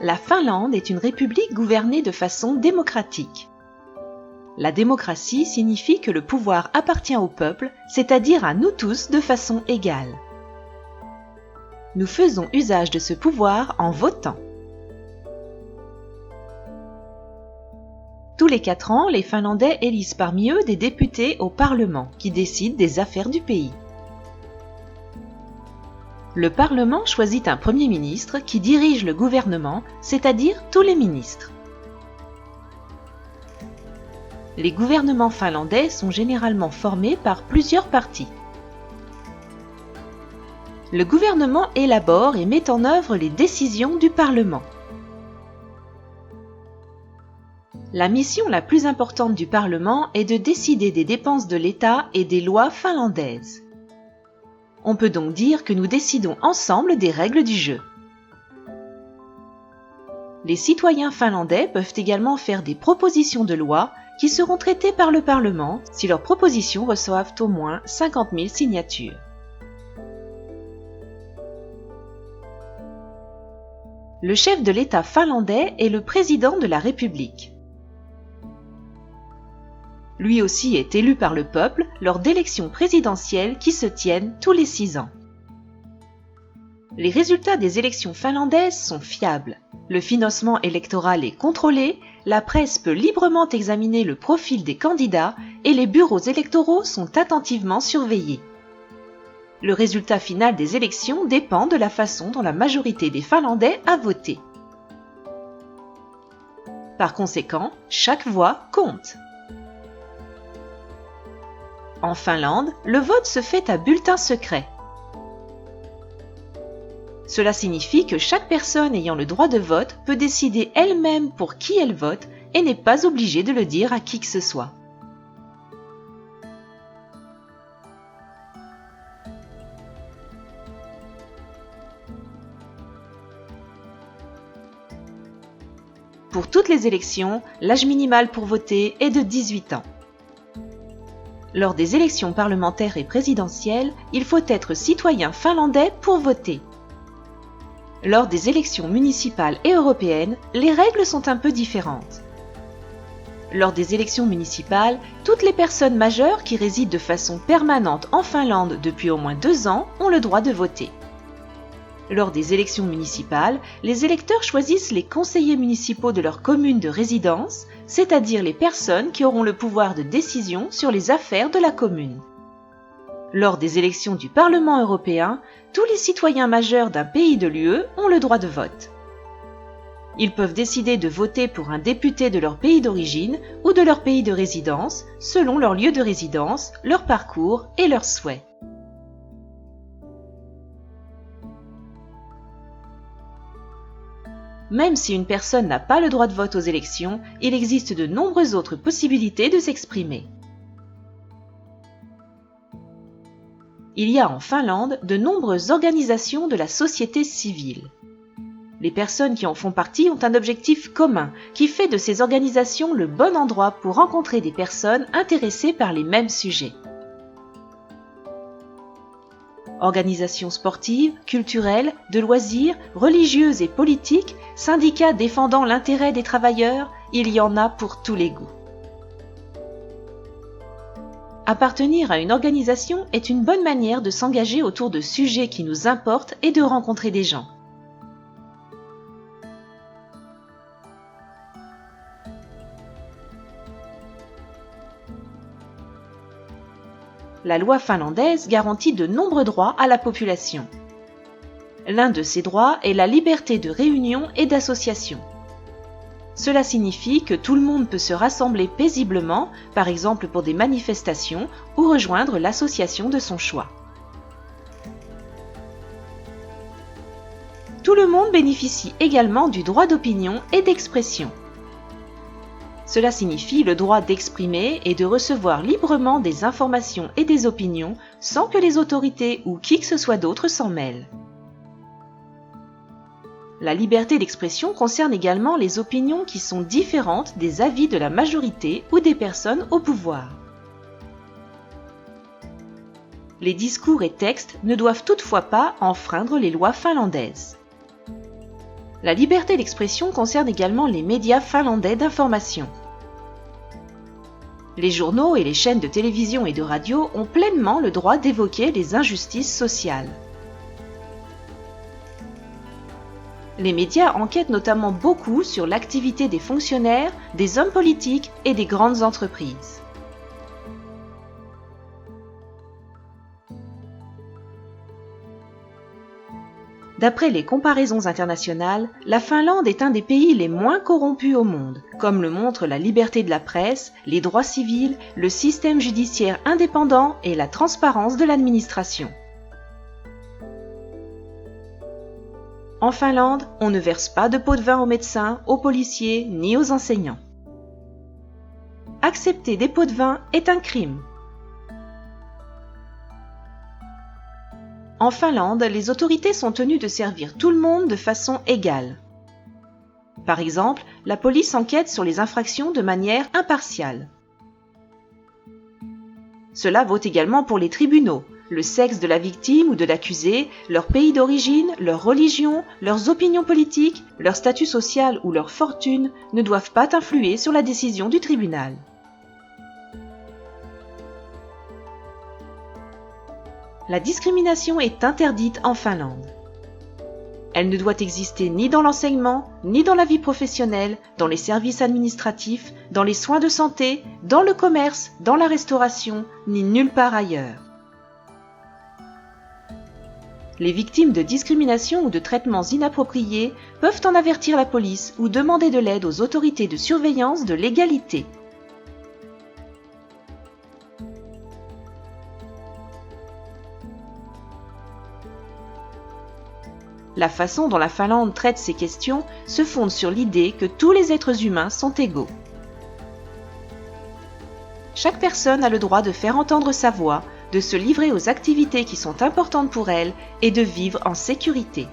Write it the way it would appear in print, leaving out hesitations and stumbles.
La Finlande est une république gouvernée de façon démocratique. La démocratie signifie que le pouvoir appartient au peuple, c'est-à-dire à nous tous de façon égale. Nous faisons usage de ce pouvoir en votant. Tous les 4 ans, les Finlandais élisent parmi eux des députés au Parlement qui décident des affaires du pays. Le Parlement choisit un Premier ministre qui dirige le gouvernement, c'est-à-dire tous les ministres. Les gouvernements finlandais sont généralement formés par plusieurs partis. Le gouvernement élabore et met en œuvre les décisions du Parlement. La mission la plus importante du Parlement est de décider des dépenses de l'État et des lois finlandaises. On peut donc dire que nous décidons ensemble des règles du jeu. Les citoyens finlandais peuvent également faire des propositions de loi qui seront traitées par le Parlement si leurs propositions reçoivent au moins 50 000 signatures. Le chef de l'État finlandais est le président de la République. Lui aussi est élu par le peuple lors d'élections présidentielles qui se tiennent tous les 6 ans. Les résultats des élections finlandaises sont fiables. Le financement électoral est contrôlé, la presse peut librement examiner le profil des candidats et les bureaux électoraux sont attentivement surveillés. Le résultat final des élections dépend de la façon dont la majorité des Finlandais a voté. Par conséquent, chaque voix compte. En Finlande, le vote se fait à bulletin secret. Cela signifie que chaque personne ayant le droit de vote peut décider elle-même pour qui elle vote et n'est pas obligée de le dire à qui que ce soit. Pour toutes les élections, l'âge minimal pour voter est de 18 ans. Lors des élections parlementaires et présidentielles, il faut être citoyen finlandais pour voter. Lors des élections municipales et européennes, les règles sont un peu différentes. Lors des élections municipales, toutes les personnes majeures qui résident de façon permanente en Finlande depuis au moins 2 ans ont le droit de voter. Lors des élections municipales, les électeurs choisissent les conseillers municipaux de leur commune de résidence, c'est-à-dire les personnes qui auront le pouvoir de décision sur les affaires de la commune. Lors des élections du Parlement européen, tous les citoyens majeurs d'un pays de l'UE ont le droit de vote. Ils peuvent décider de voter pour un député de leur pays d'origine ou de leur pays de résidence, selon leur lieu de résidence, leur parcours et leurs souhaits. Même si une personne n'a pas le droit de vote aux élections, il existe de nombreuses autres possibilités de s'exprimer. Il y a en Finlande de nombreuses organisations de la société civile. Les personnes qui en font partie ont un objectif commun qui fait de ces organisations le bon endroit pour rencontrer des personnes intéressées par les mêmes sujets. Organisations sportives, culturelles, de loisirs, religieuses et politiques, syndicats défendant l'intérêt des travailleurs, il y en a pour tous les goûts. Appartenir à une organisation est une bonne manière de s'engager autour de sujets qui nous importent et de rencontrer des gens. La loi finlandaise garantit de nombreux droits à la population. L'un de ces droits est la liberté de réunion et d'association. Cela signifie que tout le monde peut se rassembler paisiblement, par exemple pour des manifestations, ou rejoindre l'association de son choix. Tout le monde bénéficie également du droit d'opinion et d'expression. Cela signifie le droit d'exprimer et de recevoir librement des informations et des opinions sans que les autorités ou qui que ce soit d'autre s'en mêlent. La liberté d'expression concerne également les opinions qui sont différentes des avis de la majorité ou des personnes au pouvoir. Les discours et textes ne doivent toutefois pas enfreindre les lois finlandaises. La liberté d'expression concerne également les médias finlandais d'information. Les journaux et les chaînes de télévision et de radio ont pleinement le droit d'évoquer les injustices sociales. Les médias enquêtent notamment beaucoup sur l'activité des fonctionnaires, des hommes politiques et des grandes entreprises. D'après les comparaisons internationales, la Finlande est un des pays les moins corrompus au monde, comme le montrent la liberté de la presse, les droits civils, le système judiciaire indépendant et la transparence de l'administration. En Finlande, on ne verse pas de pot de vin aux médecins, aux policiers ni aux enseignants. Accepter des pots de vin est un crime. En Finlande, les autorités sont tenues de servir tout le monde de façon égale. Par exemple, la police enquête sur les infractions de manière impartiale. Cela vaut également pour les tribunaux. Le sexe de la victime ou de l'accusé, leur pays d'origine, leur religion, leurs opinions politiques, leur statut social ou leur fortune ne doivent pas influer sur la décision du tribunal. La discrimination est interdite en Finlande. Elle ne doit exister ni dans l'enseignement, ni dans la vie professionnelle, dans les services administratifs, dans les soins de santé, dans le commerce, dans la restauration, ni nulle part ailleurs. Les victimes de discrimination ou de traitements inappropriés peuvent en avertir la police ou demander de l'aide aux autorités de surveillance de l'égalité. La façon dont la Finlande traite ces questions se fonde sur l'idée que tous les êtres humains sont égaux. Chaque personne a le droit de faire entendre sa voix, de se livrer aux activités qui sont importantes pour elle et de vivre en sécurité.